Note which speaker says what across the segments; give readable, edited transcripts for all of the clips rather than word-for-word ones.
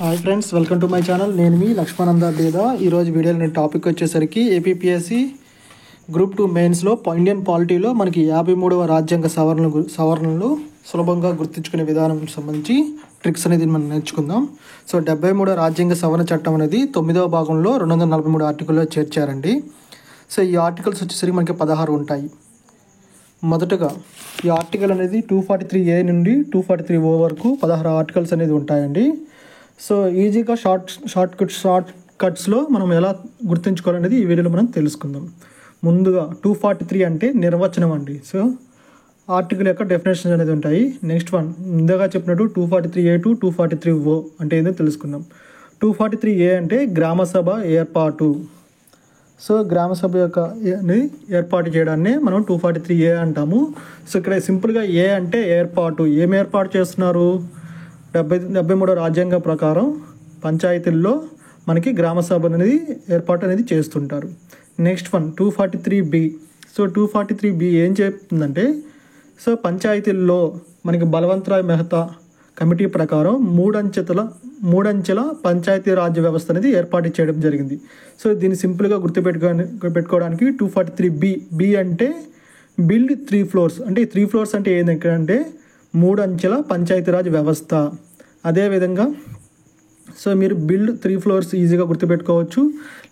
Speaker 1: Hi friends, welcome to my channel. నేను మీ లక్ష్మణంద బేదా. ఈరోజు వీడియోలో నేను టాపిక్ వచ్చేసరికి ఏపీపీఎస్సీ గ్రూప్ 2 మెయిన్స్లో ఇండియన్ పాలిటీలో మనకి 53వ రాజ్యాంగ సవరణలు సులభంగా గుర్తుంచుకునే విధానం సంబంధించి ట్రిక్స్ అనేది మనం నేర్చుకుందాం. సో 73వ రాజ్యాంగ సవరణ చట్టం అనేది 9వ భాగంలో 243 ఆర్టికల్లో చేర్చారండి. సో ఈ ఆర్టికల్స్ వచ్చేసరికి మనకి 16 ఉంటాయి. మొదటగా ఈ ఆర్టికల్ అనేది 243A నుండి 243O వరకు 16 ఆర్టికల్స్ అనేది ఉంటాయండి. సో ఈజీగా షార్ట్ కట్స్లో మనం ఎలా గుర్తుంచుకోవాలనేది ఈ వీడియోలో మనం తెలుసుకుందాం. ముందుగా 243 అంటే నిర్వచనం అండి. సో ఆర్టికల్ యొక్క డెఫినేషన్స్ అనేది ఉంటాయి. నెక్స్ట్ వన్ ముందుగా చెప్పినట్టు 243A to 243O అంటే ఏదో తెలుసుకుందాం. 243A అంటే గ్రామసభ ఏర్పాటు. సో గ్రామసభ యొక్క ఏర్పాటు చేయడాన్ని మనం 243A అంటాము. సో ఇక్కడ సింపుల్గా ఏ అంటే ఏర్పాటు. ఏం ఏర్పాటు చేస్తున్నారు? 73వ రాజ్యాంగం ప్రకారం పంచాయతీల్లో మనకి గ్రామసభ అనేది ఏర్పాటు అనేది చేస్తుంటారు. Next one 243B. So 243B ఏం చెప్తుందంటే, సో పంచాయతీల్లో మనకి బలవంతరాయ్ మెహతా కమిటీ ప్రకారం మూడంచెల పంచాయతీ రాజ్య వ్యవస్థ అనేది ఏర్పాటు చేయడం జరిగింది. సో దీన్ని సింపుల్గా పెట్టుకోవడానికి 243B అంటే బిల్డ్ 3 floors. అంటే ఈ 3 floors అంటే ఏంటంటే 3 అంచెల పంచాయతీరాజ్ వ్యవస్థ. అదేవిధంగా సో మీరు బిల్డ్ 3 floors ఈజీగా గుర్తుపెట్టుకోవచ్చు.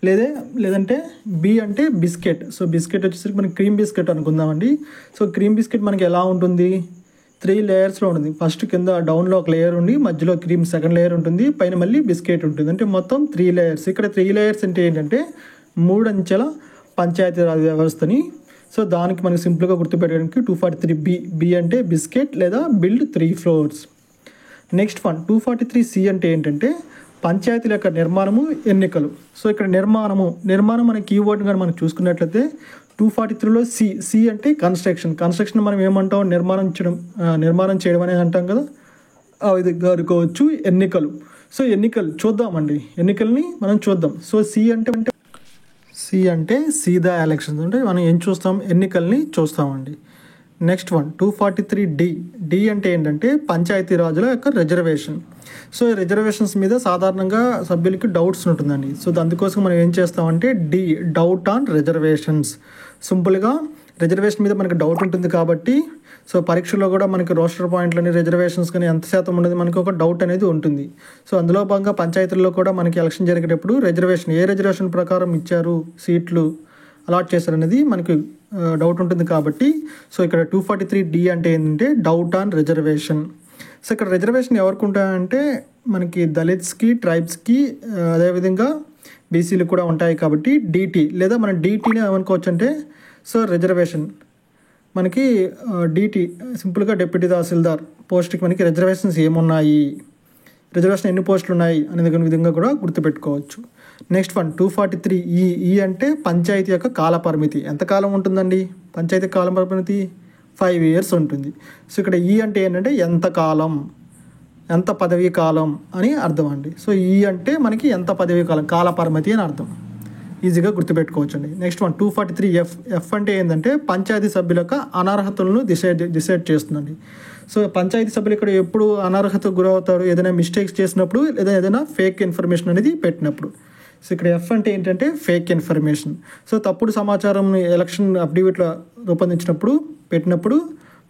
Speaker 1: లేదంటే బి అంటే బిస్కెట్. సో బిస్కెట్ వచ్చేసరికి మనకి క్రీమ్ బిస్కెట్ అనుకుందామండి. సో క్రీమ్ బిస్కెట్ మనకి ఎలా ఉంటుంది? 3 layers ఉంటుంది. ఫస్ట్ కింద డౌన్లో ఒక లేయర్ ఉండి, మధ్యలో క్రీమ్ సెకండ్ లేయర్ ఉంటుంది, పైన మళ్ళీ బిస్కెట్ ఉంటుంది. అంటే మొత్తం 3 layers. ఇక్కడ 3 layers అంటే ఏంటంటే 3 అంచెల పంచాయతీరాజ్ వ్యవస్థని. సో దానికి మనకి సింపుల్గా గుర్తుపెట్టడానికి 243B అంటే బిస్కెట్ లేదా build 3 floors. Next one 243C అంటే ఏంటంటే పంచాయతీల యొక్క నిర్మాణము, ఎన్నికలు. సో ఇక్కడ నిర్మాణం అనే కీవర్డ్ కానీ మనం చూసుకున్నట్లయితే 243లో సి అంటే కన్స్ట్రక్షన్ మనం ఏమంటాం? నిర్మాణం చేయడం అనేది అంటాం కదా, ఇది అనుకోవచ్చు. ఎన్నికలు. సో ఎన్నికలు చూద్దామండి, ఎన్నికల్ని మనం చూద్దాం. సో సి అంటే సీదా ఎలక్షన్స్. అంటే మనం ఏం చూస్తాం? ఎన్నికల్ని చూస్తామండి. నెక్స్ట్ వన్ 243D అంటే ఏంటంటే పంచాయతీరాజుల యొక్క రిజర్వేషన్. సో రిజర్వేషన్స్ మీద సాధారణంగా సభ్యులకి డౌట్స్ ఉంటుందండి. సో అందుకోసం మనం ఏం చేస్తామంటే డౌట్ ఆన్ రిజర్వేషన్స్. సింపుల్గా రిజర్వేషన్ మీద మనకి డౌట్ ఉంటుంది కాబట్టి సో పరీక్షలో కూడా మనకి రోస్టర్ పాయింట్లని రిజర్వేషన్స్ కానీ ఎంత శాతం ఉండదు మనకి ఒక డౌట్ అనేది ఉంటుంది. సో అందులో భాగంగా పంచాయతీల్లో కూడా మనకి ఎలక్షన్ జరిగేటప్పుడు ఏ రిజర్వేషన్ ప్రకారం ఇచ్చారు సీట్లు అలాట్ చేశారు అనేది మనకి డౌట్ ఉంటుంది కాబట్టి సో ఇక్కడ 243D అంటే ఏంటంటే డౌట్ ఆన్ రిజర్వేషన్. సో ఇక్కడ రిజర్వేషన్ ఎవరికి ఉంటాయంటే మనకి దళిత్స్కి, ట్రైబ్స్కి, అదేవిధంగా బీసీలు కూడా ఉంటాయి కాబట్టి డిటి లేదా మనం డిటీని ఏమనుకోవచ్చు అంటే సో రిజర్వేషన్ మనకి డిటి సింపుల్గా డిప్యూటీ తహసీల్దార్ పోస్ట్కి మనకి రిజర్వేషన్స్ ఏమున్నాయి, రిజర్వేషన్ ఎన్ని పోస్టులు ఉన్నాయి అనే విధంగా కూడా గుర్తుపెట్టుకోవచ్చు. నెక్స్ట్ వన్ 243E అంటే పంచాయతీ యొక్క కాల పరిమితి. ఎంతకాలం ఉంటుందండి పంచాయతీ కాల పరిమితి? 5 years ఉంటుంది. సో ఇక్కడ అంటే ఏంటంటే ఎంత పదవీ కాలం అని అర్థం అండి. సో అంటే మనకి ఎంత పదవీ కాలం, కాల పరిమితి అని అర్థం. ఈజీగా గుర్తుపెట్టుకోవచ్చు అండి. నెక్స్ట్ వన్ 243F అంటే ఏంటంటే పంచాయతీ సభ్యుల యొక్క అనర్హతలను డిసైడ్ చేస్తుందండి. సో పంచాయతీ సభ్యులు ఇక్కడ ఎప్పుడు అనర్హతకు గురవుతారు? ఏదైనా మిస్టేక్స్ చేసినప్పుడు లేదా ఏదైనా ఫేక్ ఇన్ఫర్మేషన్ అనేది పెట్టినప్పుడు. సో ఇక్కడ F అంటే ఏంటంటే ఫేక్ ఇన్ఫర్మేషన్. సో తప్పుడు సమాచారం ఎలక్షన్ అఫిడవిట్లో రూపొందించినప్పుడు పెట్టినప్పుడు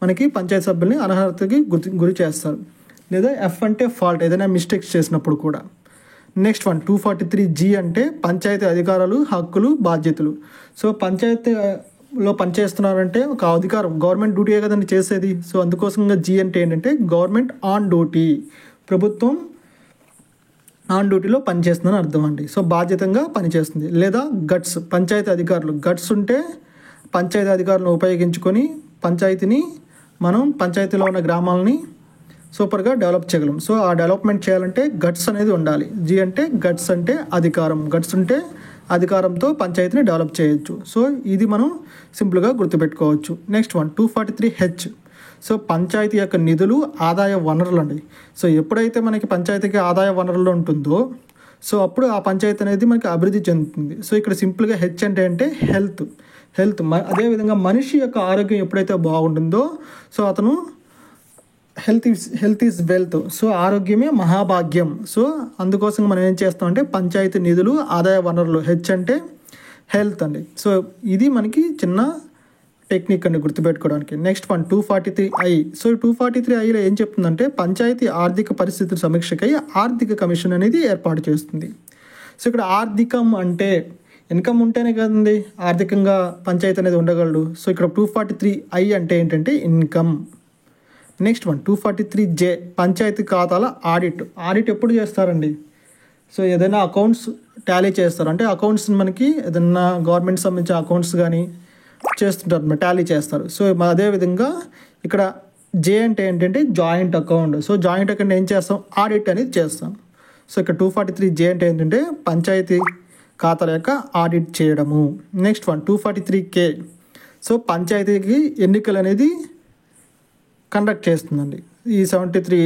Speaker 1: మనకి పంచాయతీ సభ్యుల్ని అనర్హతకి గురి చేస్తారు. లేదా F అంటే ఫాల్ట్, ఏదైనా మిస్టేక్స్ చేసినప్పుడు కూడా. నెక్స్ట్ వన్ 243G అంటే పంచాయతీ అధికారాలు, హక్కులు, బాధ్యతలు. సో పంచాయతీలో పనిచేస్తున్నారంటే ఒక అధికారం, గవర్నమెంట్ డ్యూటీ కదండి చేసేది. సో అందుకోసంగా G అంటే ఏంటంటే గవర్నమెంట్ ఆన్ డ్యూటీ, ప్రభుత్వం ఆన్ డ్యూటీలో పనిచేస్తుందని అర్థం అండి. సో బాధ్యతంగా పనిచేస్తుంది. లేదా గట్స్, పంచాయతీ అధికారులు. గట్స్ ఉంటే పంచాయతీ అధికారులను ఉపయోగించుకొని పంచాయతీలో ఉన్న గ్రామాలని సూపర్గా డెవలప్ చేయగలం. సో ఆ డెవలప్మెంట్ చేయాలంటే గట్స్ అనేది ఉండాలి. G అంటే గట్స్ అంటే అధికారం. గట్స్ ఉంటే అధికారంతో పంచాయతీని డెవలప్ చేయొచ్చు. సో ఇది మనం సింపుల్గా గుర్తుపెట్టుకోవచ్చు. Next one 243H. So panchayat యొక్క నిధులు, ఆదాయ వనరులు అండి. సో ఎప్పుడైతే మనకి పంచాయతీకి ఆదాయ వనరులు ఉంటుందో సో అప్పుడు ఆ పంచాయతీ అనేది మనకి అభివృద్ధి చెందుతుంది. సో ఇక్కడ సింపుల్గా H అంటే హెల్త్. అదేవిధంగా మనిషి యొక్క ఆరోగ్యం ఎప్పుడైతే బాగుంటుందో సో అతను హెల్త్ ఈజ్ వెల్త్. సో ఆరోగ్యమే మహాభాగ్యం. సో అందుకోసం మనం ఏం చేస్తామంటే పంచాయతీ నిధులు, ఆదాయ వనరులు, హెచ్ అంటే హెల్త్ అండి. సో ఇది మనకి చిన్న టెక్నిక్ అండి గుర్తుపెట్టుకోవడానికి. Next one 243I. సో 243Iలో ఏం చెప్తుందంటే పంచాయతీ ఆర్థిక పరిస్థితుల సమీక్షకై ఆర్థిక కమిషన్ అనేది ఏర్పాటు చేస్తుంది. సో ఇక్కడ ఆర్థికం అంటే ఇన్కమ్ ఉంటేనే కదండి ఆర్థికంగా పంచాయతీ అనేది ఉండగలడు. సో ఇక్కడ 243I అంటే ఏంటంటే income. Next one 243J panchayat ఖాతాల ఆడిట్ ఎప్పుడు చేస్తారండి? సో ఏదైనా అకౌంట్స్ టాలీ చేస్తారు, అంటే అకౌంట్స్ మనకి ఏదైనా గవర్నమెంట్ సంబంధించిన అకౌంట్స్ కానీ చేస్తుంటారు, టాలీ చేస్తారు. సో అదేవిధంగా ఇక్కడ జే అంటే ఏంటంటే joint account. So joint account ఏం చేస్తాం? ఆడిట్ అనేది చేస్తాం. సో ఇక్కడ 243J అంటే ఏంటంటే పంచాయతీ ఖాతాల యొక్క ఆడిట్ చేయడము. Next one 243K. సో పంచాయతీకి ఎన్నికలు అనేది కండక్ట్ చేస్తుందండి ఈ 73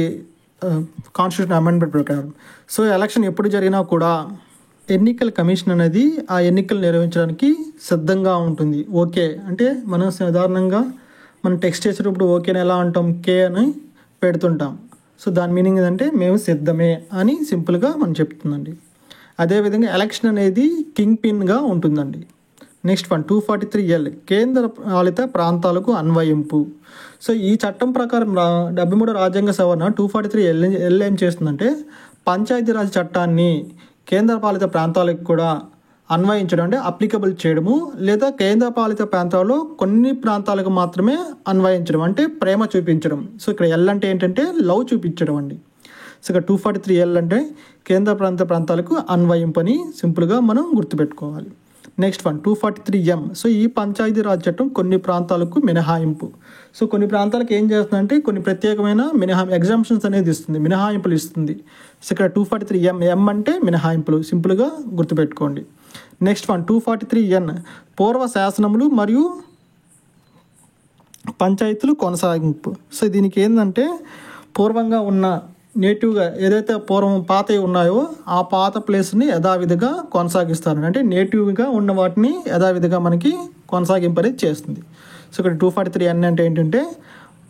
Speaker 1: కాన్స్టిట్యూషన్ అమెండ్మెంట్ ప్రకారం. సో ఎలక్షన్ ఎప్పుడు జరిగినా కూడా ఎన్నికల కమిషన్ అనేది ఆ ఎన్నికలు నిర్వహించడానికి సిద్ధంగా ఉంటుంది. ఓకే అంటే మనం సాధారణంగా మనం టెక్స్ట్ చేసేటప్పుడు ఓకేని ఎలా అంటాం? కే అని పెడుతుంటాం. సో దాని మీనింగ్ ఏంటంటే మేము సిద్ధమే అని సింపుల్గా మనం చెప్తుందండి. అదేవిధంగా ఎలక్షన్ అనేది కింగ్ పిన్గా ఉంటుందండి. నెక్స్ట్ వన్ 243L కేంద్ర పాలిత ప్రాంతాలకు అన్వయింపు. సో ఈ చట్టం ప్రకారం 73 రాజ్యాంగ సవరణ 243L ఏం చేస్తుందంటే పంచాయతీరాజ్ చట్టాన్ని కేంద్ర పాలిత ప్రాంతాలకు కూడా అన్వయించడం, అంటే అప్లికబుల్ చేయడము, లేదా కేంద్ర పాలిత ప్రాంతాల్లో కొన్ని ప్రాంతాలకు మాత్రమే అన్వయించడం, అంటే ప్రేమ చూపించడం. సో ఇక్కడ ఎల్ అంటే ఏంటంటే లవ్ చూపించడం అండి. సో ఇక్కడ 243L అంటే కేంద్ర ప్రాంతాలకు అన్వయింపని సింపుల్గా మనం గుర్తుపెట్టుకోవాలి. Next one 243M. సో ఈ పంచాయతీరాజ్ చట్టం కొన్ని ప్రాంతాలకు మినహాయింపు. సో కొన్ని ప్రాంతాలకు ఏం చేస్తుందంటే కొన్ని ప్రత్యేకమైన ఎగ్జామ్షన్స్ అనేది ఇస్తుంది, మినహాయింపులు ఇస్తుంది. సో ఇక్కడ 243M, ఎం అంటే మినహాయింపులు, సింపుల్గా గుర్తుపెట్టుకోండి. నెక్స్ట్ వన్ 243N పూర్వ శాసనములు మరియు పంచాయతీలు కొనసాగింపు. సో దీనికి ఏంటంటే పూర్వంగా ఉన్న నేటివ్గా ఏదైతే పూర్వం పాతవి ఉన్నాయో ఆ పాత ప్లేస్ని యథావిధిగా కొనసాగిస్తారు, అంటే నేటివ్గా ఉన్న వాటిని యథావిధిగా మనకి కొనసాగింపు అనేది చేస్తుంది. సో ఇక్కడ 243N అంటే ఏంటంటే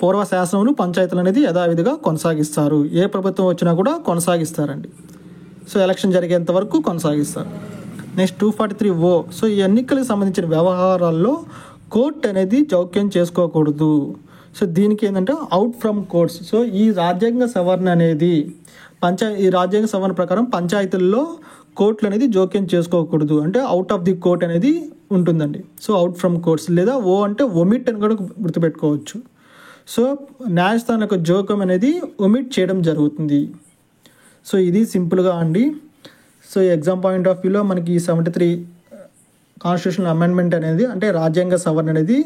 Speaker 1: పూర్వ శాసనములు, పంచాయతీలు అనేది యథావిధిగా కొనసాగిస్తారు. ఏ ప్రభుత్వం వచ్చినా కూడా కొనసాగిస్తారండి. సో ఎలక్షన్ జరిగేంత వరకు కొనసాగిస్తారు. Next 243O. సో ఈ ఎన్నికలకు సంబంధించిన వ్యవహారాల్లో కోర్టు అనేది జోక్యం చేసుకోకూడదు. సో దీనికి ఏంటంటే అవుట్ ఫ్రమ్ కోర్ట్స్. సో ఈ రాజ్యాంగ సవరణ అనేది ఈ రాజ్యాంగ సవరణ ప్రకారం పంచాయతీల్లో కోర్టులు అనేది జోక్యం చేసుకోకూడదు, అంటే అవుట్ ఆఫ్ ది కోర్ట్ అనేది ఉంటుందండి. సో అవుట్ ఫ్రమ్ కోర్ట్స్, లేదా ఓ అంటే ఒమిట్ అని కూడా గుర్తుపెట్టుకోవచ్చు. సో న్యాయస్థానం యొక్క జోక్యం అనేది ఒమిట్ చేయడం జరుగుతుంది. సో ఇది సింపుల్గా అండి. సో ఎగ్జామ్ పాయింట్ ఆఫ్ వ్యూలో మనకి 73 కాన్స్టిట్యూషనల్ అమెండ్మెంట్ అనేది, అంటే రాజ్యాంగ సవరణ అనేది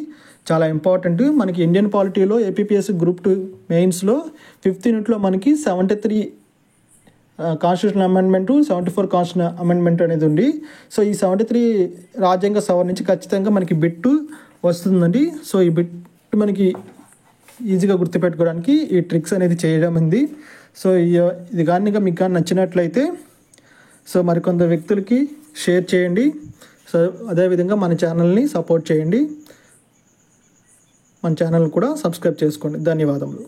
Speaker 1: చాలా ఇంపార్టెంట్. మనకి ఇండియన్ పాలిటీలో ఏపీపీఎస్సీ గ్రూప్ 2 మెయిన్స్లో 5th యూనిట్లో మనకి 73 కాన్స్టిట్యూషనల్ అమెండ్మెంటు, 74 కాన్స్టిట్యూషనల్ అమెండ్మెంట్ అనేది ఉంది. సో ఈ 73 రాజ్యాంగ సవరణ నుంచి ఖచ్చితంగా మనకి బిట్ వస్తుందండి. సో ఈ బిట్ మనకి ఈజీగా గుర్తుపెట్టుకోవడానికి ఈ ట్రిక్స్ అనేది చేయడం ఉంది. సో ఇది కానీ మీకు కానీ నచ్చినట్లయితే సో మరికొంత వ్యక్తులకి షేర్ చేయండి. సో అదేవిధంగా మన ఛానల్ని సపోర్ట్ చేయండి, మన ఛానల్ కూడా సబ్స్క్రైబ్ చేసుకోండి. ధన్యవాదములు.